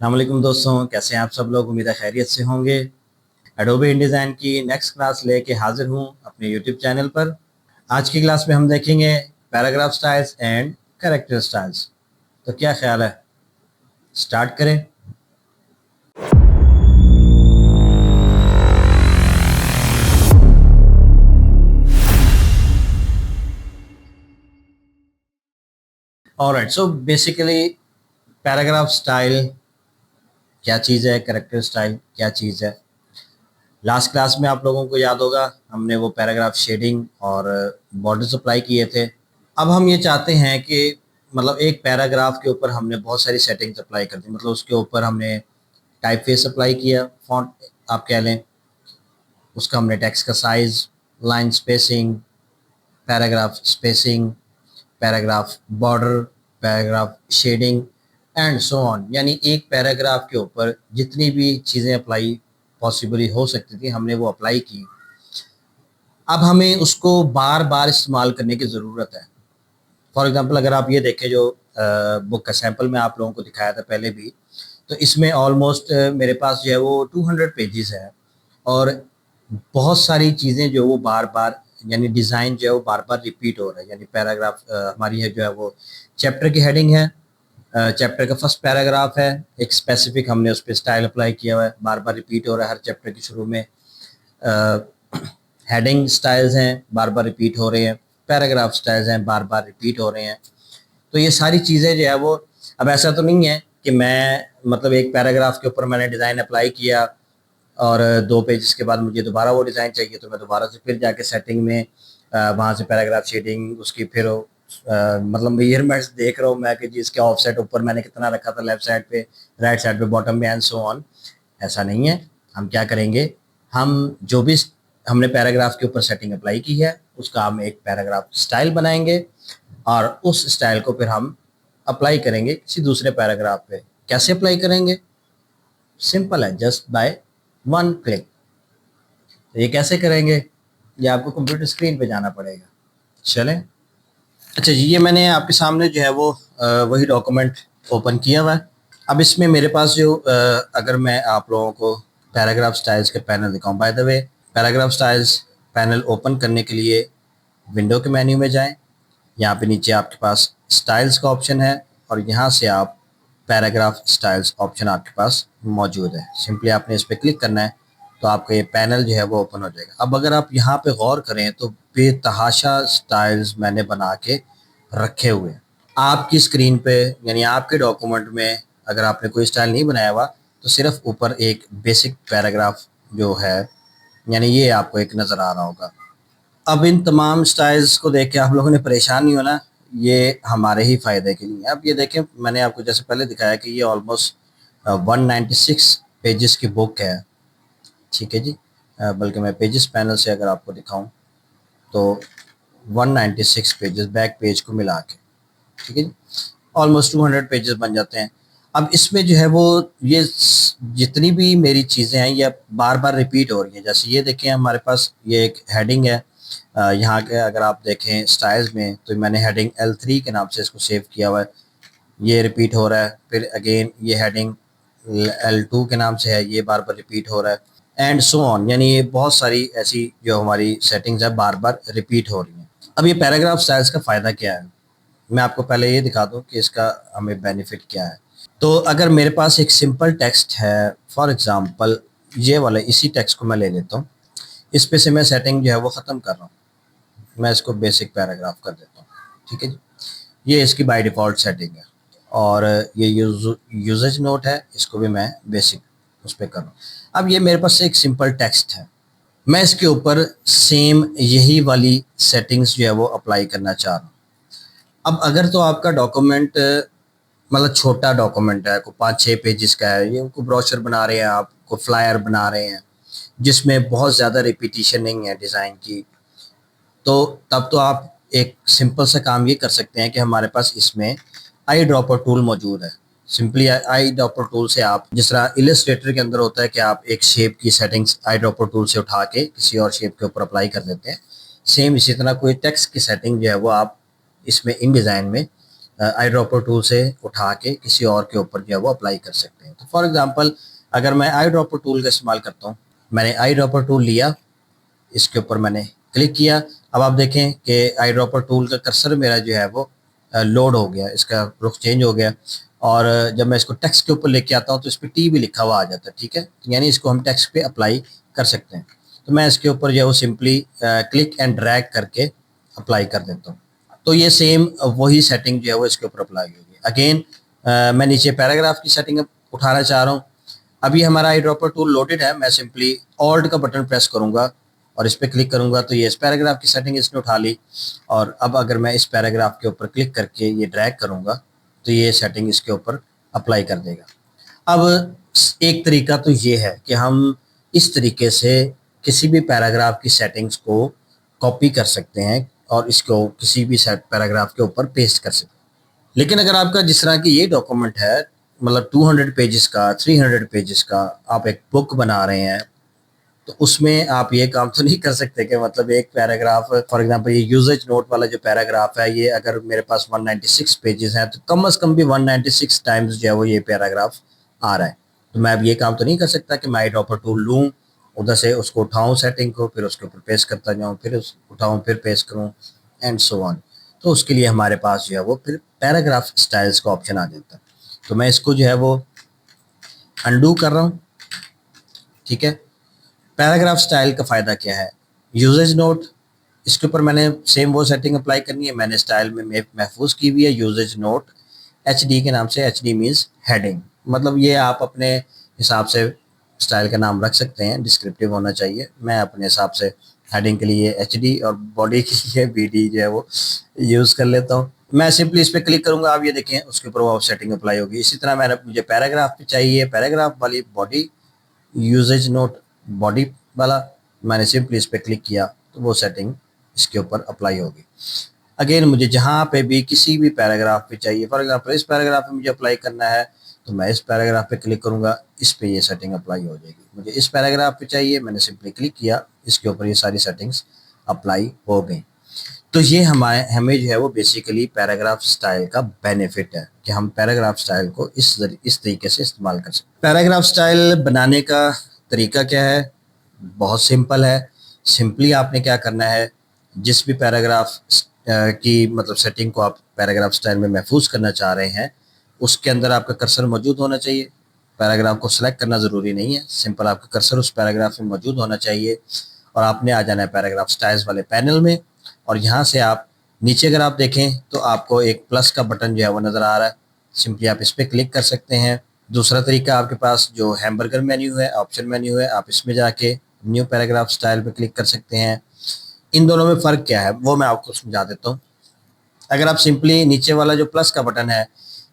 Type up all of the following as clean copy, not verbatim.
अस्सलामुअलैकुम दोस्तों, कैसे हैं आप सब लोग। उम्मीद है खैरियत से होंगे। एडोबे इंडिज़ाइन की नेक्स्ट क्लास लेके हाजिर हूँ अपने यूट्यूब चैनल पर। आज की क्लास में हम देखेंगे paragraph styles and character styles. तो क्या ख्याल है, स्टार्ट करें। Alright, so basically paragraph style क्या चीज़ है, कैरेक्टर स्टाइल क्या चीज़ है। लास्ट क्लास में आप लोगों को याद होगा हमने वो पैराग्राफ शेडिंग और बॉर्डर्स अप्लाई किए थे। अब हम ये चाहते हैं कि मतलब एक पैराग्राफ के ऊपर हमने बहुत सारी सेटिंग्स अप्लाई कर दी। मतलब उसके ऊपर हमने टाइप फेस अप्लाई किया, फॉन्ट आप कह लें, उसका हमने टेक्स्ट का size, line spacing, paragraph spacing, paragraph border, paragraph shading and so on. यानी एक पैराग्राफ के ऊपर जितनी भी चीज़ें अप्लाई पॉसिबली हो सकती थी हमने वो अप्लाई की। अब हमें उसको बार बार इस्तेमाल करने की ज़रूरत है। फॉर एग्जांपल अगर आप ये देखें जो बुक का सैंपल मैं आप लोगों को दिखाया था पहले भी, तो इसमें ऑलमोस्ट मेरे पास जो है वो 200 पेजेस है और बहुत सारी चीज़ें जो वो बार बार यानी डिज़ाइन जो है वो बार बार रिपीट हो रहा है। यानी पैराग्राफ हमारी है जो है वो चैप्टर की हेडिंग है, चैप्टर का फर्स्ट पैराग्राफ है, एक स्पेसिफिक हमने उस पर स्टाइल अप्लाई किया हुआ है, बार बार रिपीट हो रहा है हर चैप्टर के शुरू में। हेडिंग स्टाइल्स हैं, बार बार रिपीट हो रहे हैं, पैराग्राफ स्टाइल्स हैं, बार बार रिपीट हो रहे हैं। तो ये सारी चीज़ें जो है वो, अब ऐसा तो नहीं है कि मैं मतलब एक पैराग्राफ के ऊपर मैंने डिज़ाइन अप्लाई किया और 2 पेजेस के बाद मुझे दोबारा वो डिज़ाइन चाहिए तो मैं दोबारा से फिर जाके सेटिंग में वहाँ से पैराग्राफ शेडिंग उसकी फिर मतलब मेजरमेंट्स देख रहा हूँ मैं कि जी इसके ऑफसेट ऊपर मैंने कितना रखा था, लेफ्ट साइड पे, राइट साइड पे, बॉटम में एंड सो ऑन। ऐसा नहीं है। हम क्या करेंगे, हम जो भी हमने पैराग्राफ के ऊपर सेटिंग अप्लाई की है उसका हम एक पैराग्राफ स्टाइल बनाएंगे और उस स्टाइल को फिर हम अप्लाई करेंगे किसी दूसरे पैराग्राफ पे। कैसे अप्लाई करेंगे, सिंपल है, जस्ट बाय वन क्लिक। तो ये कैसे करेंगे, ये आपको कंप्यूटर स्क्रीन पे जाना पड़ेगा। चलें। अच्छा जी, ये मैंने आपके सामने जो है वो वही डॉक्यूमेंट ओपन किया हुआ है। अब इसमें मेरे पास जो अगर मैं आप लोगों को पैराग्राफ स्टाइल्स के पैनल दिखाऊं, by the way paragraph styles panel open करने के लिए विंडो के मेन्यू में जाएं। यहाँ पे नीचे आपके पास स्टाइल्स का ऑप्शन है और यहाँ से आप पैराग्राफ स्टाइल्स ऑप्शन आपके पास मौजूद है। सिंपली आपने इस पर क्लिक करना है तो आपका ये पैनल जो है वो ओपन हो जाएगा। अब अगर आप यहाँ पे गौर करें तो बेतहाशा स्टाइल्स मैंने बना के रखे हुए हैं आपकी स्क्रीन पे। यानी आपके डॉक्यूमेंट में अगर आपने कोई स्टाइल नहीं बनाया हुआ तो सिर्फ ऊपर एक बेसिक पैराग्राफ जो है यानी ये आपको एक नज़र आ रहा होगा। अब इन तमाम स्टाइल्स को देख के आप लोगों ने परेशान नहीं होना, ये हमारे ही फ़ायदे के लिए। अब ये देखें, मैंने आपको जैसे पहले दिखाया कि ये ऑलमोस्ट 196 पेजेस की बुक है, ठीक है जी। बल्कि मैं पेजेस पैनल से अगर आपको दिखाऊं तो 196 पेजेस बैक पेज को मिला के, ठीक है जी, ऑलमोस्ट 200 पेजेस बन जाते हैं। अब इसमें जो है वो ये जितनी भी मेरी चीज़ें हैं ये बार बार रिपीट हो रही हैं। जैसे ये देखें, हमारे पास ये एक हेडिंग है, यहाँ के अगर आप देखें स्टाइल्स में तो मैंने हेडिंग L3 के नाम से इसको सेव किया हुआ है, ये रिपीट हो रहा है। फिर अगेन ये हेडिंग L2 के नाम से है, ये बार बार रिपीट हो रहा है एंड सो ऑन। यानी ये बहुत सारी ऐसी जो हमारी सेटिंग्स है बार बार रिपीट हो रही हैं। अब ये पैराग्राफ स्टाइल्स का फ़ायदा क्या है, मैं आपको पहले ये दिखा दूँ कि इसका हमें बेनिफिट क्या है। तो अगर मेरे पास एक सिंपल टेक्स्ट है, फॉर एग्जांपल ये वाला, इसी टेक्स्ट को मैं ले लेता हूँ, इस पे से मैं सेटिंग जो है वो ख़त्म कर रहा हूँ, मैं इसको बेसिक पैराग्राफ कर देता हूँ, ठीक है जी। ये इसकी बाय डिफ़ॉल्ट सेटिंग है और ये यूजेज नोट है, इसको भी मैं बेसिक उस पर कर रहा हूँ। अब ये मेरे पास एक सिंपल टेक्स्ट है, मैं इसके ऊपर सेम यही वाली सेटिंग्स जो है वो अप्लाई करना चाह रहा हूँ। अब अगर तो आपका डॉक्यूमेंट मतलब छोटा डॉक्यूमेंट है, कोई 5-6 पेजेस का है, ये कोई ब्रोशर बना रहे हैं आप, कोई फ्लायर बना रहे हैं जिसमें बहुत ज़्यादा रिपीटिशन नहीं है डिज़ाइन की, तो तब तो आप एक सिंपल सा काम ये कर सकते हैं कि हमारे पास इसमें आई ड्रॉपर टूल मौजूद है। सिंपली आई ड्रॉपर टूल से आप, जिस तरह इलस्ट्रेटर के अंदर होता है कि आप एक शेप की सेटिंग्स आई ड्रॉपर टूल से उठा के किसी और शेप के ऊपर अप्लाई कर देते हैं, सेम इसी तरह कोई टेक्स्ट की सेटिंग जो है वो आप इसमें इन डिज़ाइन में आई ड्रॉपर टूल से उठा के किसी और के ऊपर जो है वो अप्लाई कर सकते हैं। तो फॉर एग्जांपल अगर मैं आई ड्रॉपर टूल का इस्तेमाल करता हूँ, मैंने आई ड्रॉपर टूल लिया, इसके ऊपर मैंने क्लिक किया। अब आप देखें कि आई ड्रॉपर टूल का कर्सर मेरा जो है वो लोड हो गया, इसका रुख चेंज हो गया। और जब मैं इसको टेक्स्ट के ऊपर लेके आता हूँ तो इस पर टी भी लिखा हुआ आ जाता है, ठीक है, यानी इसको हम टेक्स्ट पे अप्लाई कर सकते हैं। तो मैं इसके ऊपर जो है वो सिंपली क्लिक एंड ड्रैग करके अप्लाई कर देता हूँ। तो ये सेम वही सेटिंग जो है वो इसके ऊपर अप्लाई होगी। अगेन मैं नीचे पैराग्राफ की सेटिंग उठाना चाह रहा हूँ। अभी हमारा आई ड्रॉपर टूल लोडेड है, मैं सिंपली ऑल्ट का बटन प्रेस करूंगा और इस पर क्लिक करूंगा तो ये इस पैराग्राफ की सेटिंग इसने उठा ली। और अब अगर मैं इस पैराग्राफ के ऊपर क्लिक करके ये ड्रैग करूंगा तो ये सेटिंग इसके ऊपर अप्लाई कर देगा। अब एक तरीका तो ये है कि हम इस तरीके से किसी भी पैराग्राफ की सेटिंग्स को कॉपी कर सकते हैं और इसको किसी भी पैराग्राफ के ऊपर पेस्ट कर सकते हैं। लेकिन अगर आपका जिस तरह की ये डॉक्यूमेंट है, मतलब 200 पेजेस का, 300 पेजेस का, आप एक बुक बना रहे हैं, तो उसमें आप ये काम तो नहीं कर सकते कि मतलब एक पैराग्राफ, फॉर एग्जांपल ये यूजेज नोट वाला जो पैराग्राफ है, ये अगर मेरे पास 196 पेजेस हैं तो कम से कम भी 196 टाइम्स जो है वो ये पैराग्राफ आ रहा है। तो मैं अब ये काम तो नहीं कर सकता कि मैं आई ड्रॉपर टूल लूँ, उधर से उसको उठाऊँ सेटिंग को, फिर उसके ऊपर पेस्ट करता जाऊँ, फिर उठाऊँ फिर पेस्ट करूँ एंड सो ऑन। तो उसके लिए हमारे पास जो है वो फिर पैराग्राफ स्टाइल्स का ऑप्शन आ जाता है। तो मैं इसको जो है वो अनडू कर रहा हूँ, ठीक है। पैराग्राफ स्टाइल का फ़ायदा क्या है? यूजेज नोट, इसके ऊपर मैंने सेम वो सेटिंग अप्लाई करनी है, मैंने स्टाइल में महफूज की हुई है यूजेज नोट HD के नाम से। HD मीन्स हेडिंग, मतलब ये आप अपने हिसाब से स्टाइल का नाम रख सकते हैं, डिस्क्रिप्टिव होना चाहिए। मैं अपने हिसाब से हेडिंग के लिए HD और बॉडी के लिए BD जो है वो यूज़ कर लेता हूँ। मैं सिंपली इस पर क्लिक करूंगा, आप ये देखें उसके ऊपर वो सेटिंग अप्लाई होगी। इसी तरह मैंने, मुझे पैराग्राफ पे चाहिए, पैराग्राफ वाली बॉडी यूजेज नोट बॉडी वाला, मैंने सिंपली इस पर क्लिक किया तो वो सेटिंग इसके ऊपर अप्लाई होगी। अगेन मुझे जहाँ पे भी किसी भी पैराग्राफ पे चाहिए, फॉर एग्जांपल इस पैराग्राफ पे मुझे अप्लाई करना है तो मैं इस पैराग्राफ पे क्लिक करूँगा, इस पे ये सेटिंग अप्लाई हो जाएगी। मुझे इस पैराग्राफ पे चाहिए, मैंने सिंपली क्लिक किया, इसके ऊपर ये सारी सेटिंग्स अप्लाई हो गई। तो ये हमें जो है वो बेसिकली पैराग्राफ स्टाइल का बेनिफिट है कि हम पैराग्राफ स्टाइल को इस तरीके से इस्तेमाल कर सकते हैं। पैराग्राफ स्टाइल बनाने का तरीका क्या है? बहुत सिंपल है। सिंपली आपने क्या करना है, जिस भी पैराग्राफ की मतलब सेटिंग को आप पैराग्राफ स्टाइल में महफूज करना चाह रहे हैं, उसके अंदर आपका कर्सर मौजूद होना चाहिए। पैराग्राफ को सिलेक्ट करना ज़रूरी नहीं है, सिंपल आपका कर्सर उस पैराग्राफ में मौजूद होना चाहिए और आपने आ जाना है पैराग्राफ स्टाइल्स वाले पैनल में। और यहाँ से आप नीचे अगर आप देखें तो आपको एक प्लस का बटन जो है वो नज़र आ रहा है, सिंपली आप इस पर क्लिक कर सकते हैं। दूसरा तरीका, आपके पास जो हैमबर्गर मेन्यू है, ऑप्शन मेन्यू है, आप इसमें जाके न्यू पैराग्राफ स्टाइल पे क्लिक कर सकते हैं। इन दोनों में फ़र्क क्या है वो मैं आपको समझा देता हूँ। अगर आप सिंपली नीचे वाला जो प्लस का बटन है,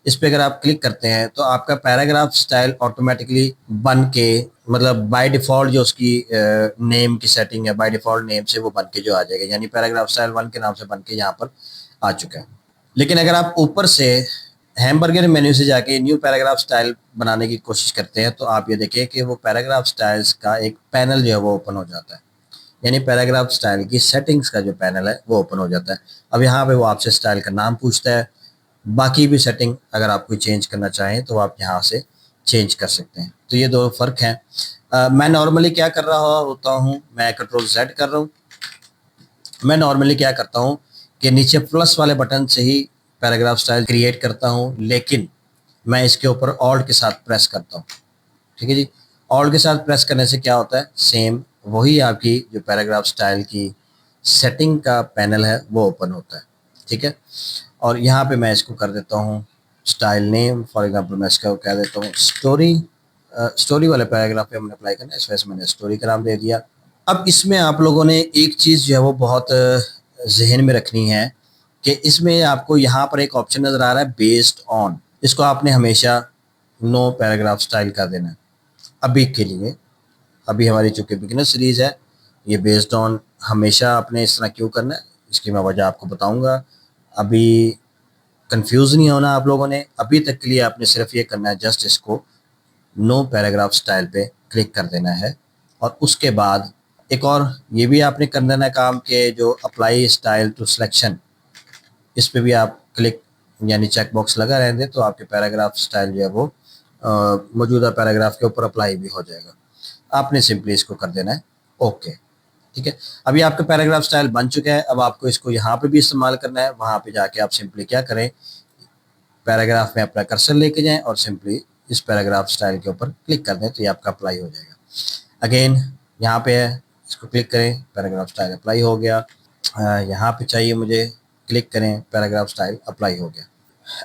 इस पर अगर आप क्लिक करते हैं तो आपका पैराग्राफ स्टाइल ऑटोमेटिकली बन के, मतलब बाय डिफ़ॉल्ट जो उसकी नेम की सेटिंग है, बाय डिफ़ॉल्ट नेम से वो बन के जो आ जाएगा, यानी पैराग्राफ स्टाइल 1 के नाम से बन के यहाँ पर आ चुका है। लेकिन अगर आप ऊपर से हैमबर्गर मेन्यू से जाके न्यू पैराग्राफ स्टाइल बनाने की कोशिश करते हैं तो आप ये देखिए कि वो पैराग्राफ स्टाइल्स का एक पैनल जो है वो ओपन हो जाता है, यानी पैराग्राफ स्टाइल की सेटिंग्स का जो पैनल है वो ओपन हो जाता है। अब यहाँ पे वो आपसे स्टाइल का नाम पूछता है, बाकी भी सेटिंग अगर आप कोई चेंज करना चाहें तो आप यहाँ से चेंज कर सकते हैं। तो ये दो फ़र्क हैं। मैं नॉर्मली क्या कर रहा होता हूँ, मैं Ctrl Z कर रहा हूँ। मैं नॉर्मली क्या करता हूँ कि नीचे प्लस वाले बटन से ही पैराग्राफ स्टाइल क्रिएट करता हूँ, लेकिन मैं इसके ऊपर ऑल्ट के साथ प्रेस करता हूँ, ठीक है जी। ऑल्ट के साथ प्रेस करने से क्या होता है, सेम वही आपकी जो पैराग्राफ स्टाइल की सेटिंग का पैनल है वो ओपन होता है, ठीक है। और यहाँ पे मैं इसको कर देता हूँ स्टाइल नेम, फॉर एग्जांपल मैं इसका कह देता हूँ स्टोरी। स्टोरी वाले पैराग्राफ पे हमने अप्लाई करना है, इस वजह से मैंने स्टोरी का नाम दे दिया। अब इसमें आप लोगों ने एक चीज़ जो है वो बहुत जहन में रखनी है कि इसमें आपको यहाँ पर एक ऑप्शन नज़र आ रहा है बेस्ड ऑन, इसको आपने हमेशा नो पैराग्राफ स्टाइल कर देना है अभी के लिए। अभी हमारी चूँकि बिगिनर सीरीज़ है, ये बेस्ड ऑन हमेशा आपने इस तरह क्यों करना है, इसकी मैं वजह आपको बताऊँगा। अभी कंफ्यूज नहीं होना आप लोगों ने, अभी तक के लिए आपने सिर्फ ये करना है, जस्ट इसको नो पैराग्राफ स्टाइल पे क्लिक कर देना है। और उसके बाद एक और ये भी आपने कर देना काम के जो अप्लाई स्टाइल टू सिलेक्शन, इस पे भी आप क्लिक यानी चेक बॉक्स लगा रहने दें तो आपके पैराग्राफ स्टाइल जो है वो मौजूदा पैराग्राफ के ऊपर अप्लाई भी हो जाएगा। आपने सिंपली इसको कर देना है ओके। ठीक है, अभी आपका पैराग्राफ स्टाइल बन चुका है। अब आपको इसको यहाँ पे भी इस्तेमाल करना है। वहाँ पे जाके आप सिंपली क्या करें, पैराग्राफ में अपना कर्सर लेके जाएं और सिंपली इस पैराग्राफ स्टाइल के ऊपर क्लिक कर दें तो ये आपका अप्लाई हो जाएगा। अगेन यहाँ पे है, इसको क्लिक करें, पैराग्राफ स्टाइल अप्लाई हो गया। यहाँ पे चाहिए मुझे, क्लिक करें, पैराग्राफ स्टाइल अप्लाई हो गया।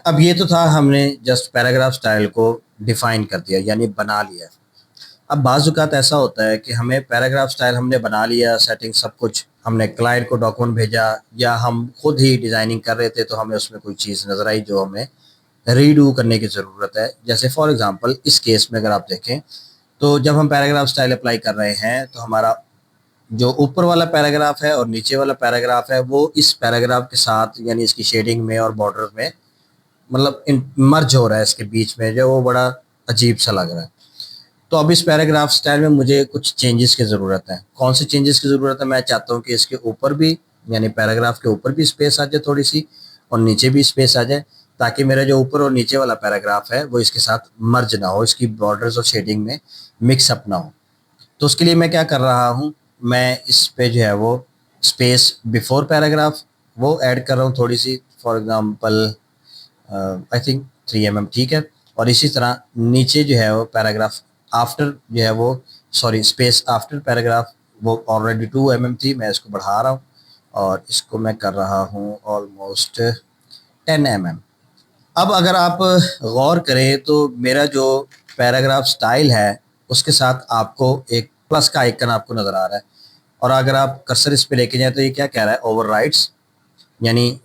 अब ये तो था, हमने जस्ट पैराग्राफ स्टाइल को डिफाइन कर दिया यानी बना लिया। अब बाज़ औक़ात ऐसा होता है कि हमें पैराग्राफ स्टाइल हमने बना लिया, सेटिंग सब कुछ, हमने क्लाइंट को डॉक्यूमेंट भेजा या हम खुद ही डिज़ाइनिंग कर रहे थे तो हमें उसमें कोई चीज़ नज़र आई जो हमें रीडू करने की ज़रूरत है। जैसे फॉर एग्ज़ाम्पल इस केस में अगर आप देखें तो जब हम पैराग्राफ स्टाइल अप्लाई कर रहे हैं तो हमारा जो ऊपर वाला पैराग्राफ है और नीचे वाला पैराग्राफ है वो इस पैराग्राफ के साथ यानी इसकी शेडिंग में और बॉर्डर में मतलब मर्ज हो रहा है, इसके बीच में जो वो बड़ा अजीब सा लग रहा है। तो अब इस पैराग्राफ स्टाइल में मुझे कुछ चेंजेस की ज़रूरत है। कौन सी चेंजेस की ज़रूरत है? मैं चाहता हूँ कि इसके ऊपर भी यानी पैराग्राफ के ऊपर भी स्पेस आ जाए थोड़ी सी और नीचे भी स्पेस आ जाए, ताकि मेरा जो ऊपर और नीचे वाला पैराग्राफ है वो इसके साथ मर्ज ना हो, इसकी बॉर्डर्स और शेडिंग में मिक्सअप ना हो। तो उसके लिए मैं क्या कर रहा हूँ, मैं इस पे जो है वो स्पेस बिफोर पैराग्राफ वो ऐड कर रहा हूँ थोड़ी सी, for example I think 3 mm ठीक है। और इसी तरह नीचे जो है वो पैराग्राफ आफ्टर जो है वो स्पेस आफ्टर पैराग्राफ वो ऑलरेडी 2 mm थी, मैं इसको बढ़ा रहा हूँ और इसको मैं कर रहा हूँ ऑलमोस्ट 10 mm। अब अगर आप गौर करें तो मेरा जो पैराग्राफ स्टाइल है उसके साथ आपको एक प्लस का आइकन आपको नज़र आ रहा है और अगर आप कर्सर इस पे लेके जाए तो ये क्या कह रहा है, ओवरराइट्स, यानी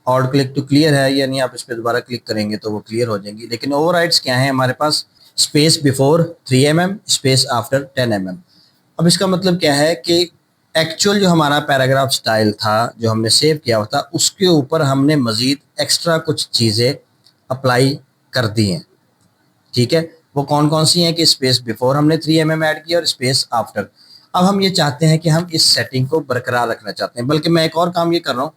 ऑल्ट क्लिक टू क्लियर है, यानी आप इस पर दोबारा क्लिक करेंगे तो वो क्लियर हो जाएंगी। लेकिन ओवरराइट्स क्या है हमारे पास, space before 3 mm, space after 10 mm। अब इसका मतलब क्या है कि एक्चुअल जो हमारा पैराग्राफ स्टाइल था जो हमने सेव किया हुआ था उसके ऊपर हमने मज़ीद एक्स्ट्रा कुछ चीज़ें अप्लाई कर दी हैं। ठीक है, वो कौन कौन सी हैं कि स्पेस बिफोर हमने 3 mm ऐड किया और स्पेस आफ्टर। अब हम ये चाहते हैं कि हम इस सेटिंग को बरकरार रखना चाहते हैं, बल्कि मैं एक और काम ये कर रहा हूँ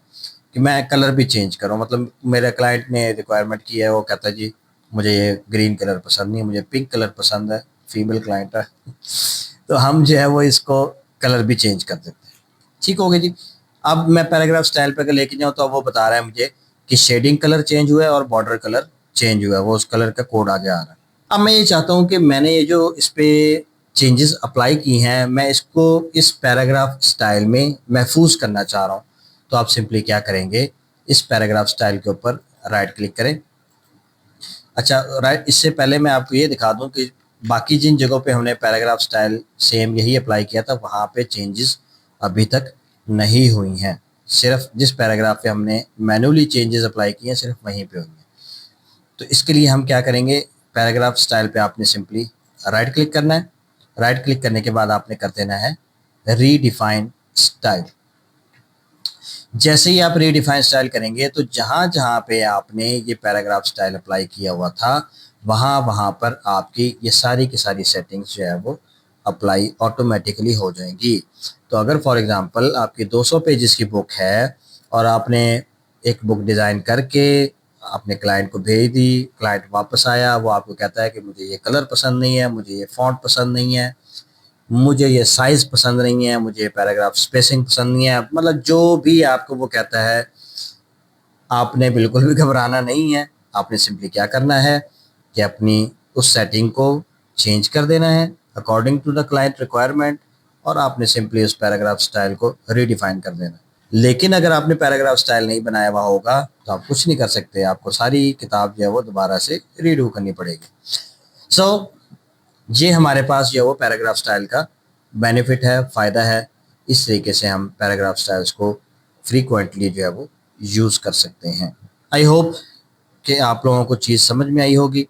कि मैं कलर भी चेंज कर रहा हूँ। मतलब मेरे क्लाइंट ने रिक्वायरमेंट की है, वो कहता है जी मुझे ये ग्रीन कलर पसंद नहीं है, मुझे पिंक कलर पसंद है, फीमेल क्लाइंट है तो हम जो है वो इसको कलर भी चेंज कर देते हैं। ठीक हो गया जी। अब मैं पैराग्राफ स्टाइल पे अगर लेके जाऊँ तो अब वो बता रहा है मुझे कि शेडिंग कलर चेंज हुआ है और बॉर्डर कलर चेंज हुआ है, वो उस कलर का कोड आगे आ रहा है। अब मैं ये चाहता हूँ कि मैंने ये जो इस पे चेंजेस अप्लाई की हैं मैं इसको इस पैराग्राफ स्टाइल में महफूज करना चाह रहा हूँ। तो आप सिंपली क्या करेंगे, इस पैराग्राफ स्टाइल के ऊपर राइट क्लिक करें। अच्छा राइट, इससे पहले मैं आपको ये दिखा दूं कि बाकी जिन जगहों पे हमने पैराग्राफ स्टाइल सेम यही अप्लाई किया था वहाँ पे चेंजेस अभी तक नहीं हुई हैं। सिर्फ जिस पैराग्राफ पे हमने मैन्युअली चेंजेस अप्लाई किए हैं सिर्फ वहीं पे हुई हैं। तो इसके लिए हम क्या करेंगे, पैराग्राफ स्टाइल पे आपने सिंपली राइट क्लिक करना है। राइट क्लिक करने के बाद आपने कर देना है रीडिफाइन स्टाइल। जैसे ही आप रीडिफाइन स्टाइल करेंगे तो जहाँ जहाँ पे आपने ये पैराग्राफ स्टाइल अप्लाई किया हुआ था वहाँ वहाँ पर आपकी ये सारी की सारी सेटिंग्स जो है वो अप्लाई ऑटोमेटिकली हो जाएंगी। तो अगर फॉर एग्जांपल आपकी 200 पेजेस की बुक है और आपने एक बुक डिज़ाइन करके अपने क्लाइंट को भेज दी, क्लाइंट वापस आया, वो आपको कहता है कि मुझे ये कलर पसंद नहीं है, मुझे ये फॉन्ट पसंद नहीं है, मुझे ये साइज़ पसंद नहीं है, मुझे पैराग्राफ स्पेसिंग पसंद नहीं है, मतलब जो भी आपको वो कहता है आपने बिल्कुल भी घबराना नहीं है। आपने सिंपली क्या करना है कि अपनी उस सेटिंग को चेंज कर देना है according to the client requirement और आपने सिंपली उस पैराग्राफ स्टाइल को रीडिफाइन कर देना है। लेकिन अगर आपने पैराग्राफ स्टाइल नहीं बनाया हुआ होगा तो आप कुछ नहीं कर सकते, आपको सारी किताब जो है वो दोबारा से रीडू करनी पड़ेगी। सो ये हमारे पास जो है वो पैराग्राफ स्टाइल का बेनिफिट है, फ़ायदा है। इस तरीके से हम पैराग्राफ स्टाइल्स को फ्रीक्वेंटली जो है वो यूज़ कर सकते हैं। आई होप कि आप लोगों को चीज़ समझ में आई होगी।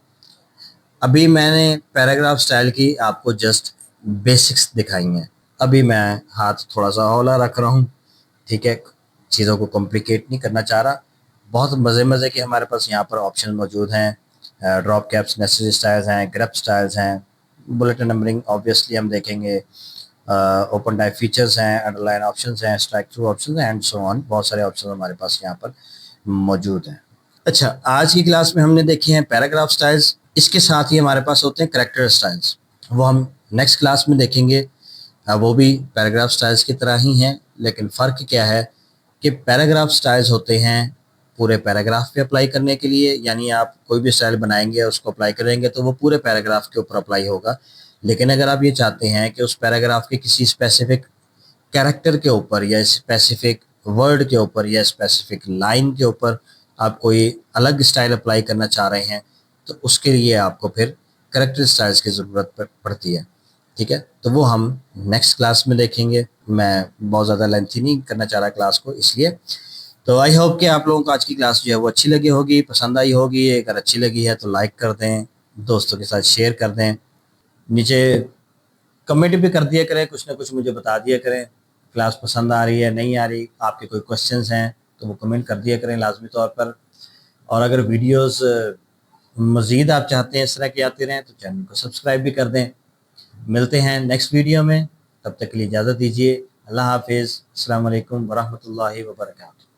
अभी मैंने पैराग्राफ स्टाइल की आपको जस्ट बेसिक्स दिखाई हैं। अभी मैं हाथ थोड़ा सा हौला रख रहा हूँ, ठीक है, चीज़ों को कॉम्प्लिकेट नहीं करना चाह रहा। बहुत मज़े के हमारे पास यहाँ पर ऑप्शन मौजूद हैं। ड्रॉप कैप्स, नेसेसरी स्टाइल्स हैं, ग्रेप स्टाइल्स हैं, बुलेटिन नंबरिंग ऑब्वियसली हम देखेंगे, ओपन टाइप फीचर्स हैं, अंडरलाइन ऑप्शंस हैं, स्ट्राइक थ्रू ऑप्शंस हैं एंड सो ऑन। बहुत सारे ऑप्शन हमारे पास यहाँ पर मौजूद हैं। अच्छा, आज की क्लास में हमने देखे हैं पैराग्राफ स्टाइल्स, इसके साथ ही हमारे पास होते हैं कैरेक्टर स्टाइल्स, वो हम नेक्स्ट क्लास में देखेंगे। वो भी पैराग्राफ स्टाइल्स की तरह ही हैं, लेकिन फ़र्क क्या है कि पैराग्राफ स्टाइल्स होते हैं पूरे पैराग्राफ पे अप्लाई करने के लिए, यानी आप कोई भी स्टाइल बनाएंगे उसको अप्लाई करेंगे तो वो पूरे पैराग्राफ के ऊपर अप्लाई होगा। लेकिन अगर आप ये चाहते हैं कि उस पैराग्राफ के किसी स्पेसिफिक कैरेक्टर के ऊपर या स्पेसिफिक वर्ड के ऊपर या स्पेसिफिक लाइन के ऊपर आप कोई अलग स्टाइल अप्लाई करना चाह रहे हैं, तो उसके लिए आपको फिर करेक्टर स्टाइल्स की ज़रूरत पड़ती है। ठीक है, तो वो हम नेक्स्ट क्लास में देखेंगे। मैं बहुत ज़्यादा लेंथी नहीं करना चाह रहा क्लास को, इसलिए तो आई होप कि आप लोगों को आज की क्लास जो है वो अच्छी लगी होगी, पसंद आई होगी। अगर अच्छी लगी है तो लाइक कर दें, दोस्तों के साथ शेयर कर दें, नीचे कमेंट भी कर दिया करें, कुछ ना कुछ मुझे बता दिया करें क्लास पसंद आ रही है नहीं आ रही, आपके कोई क्वेश्चंस हैं तो वो कमेंट कर दिया करें लाजमी तौर पर। और अगर वीडियोस मज़ीद आप चाहते हैं इस तरह की आती रहें तो चैनल को सब्सक्राइब भी कर दें। मिलते हैं नेक्स्ट वीडियो में, तब तक के लिए इजाज़त दीजिए। अल्लाह हाफिज़, अस्सलाम वालेकुम वरहमतुल्लाहि वबरकातुहू।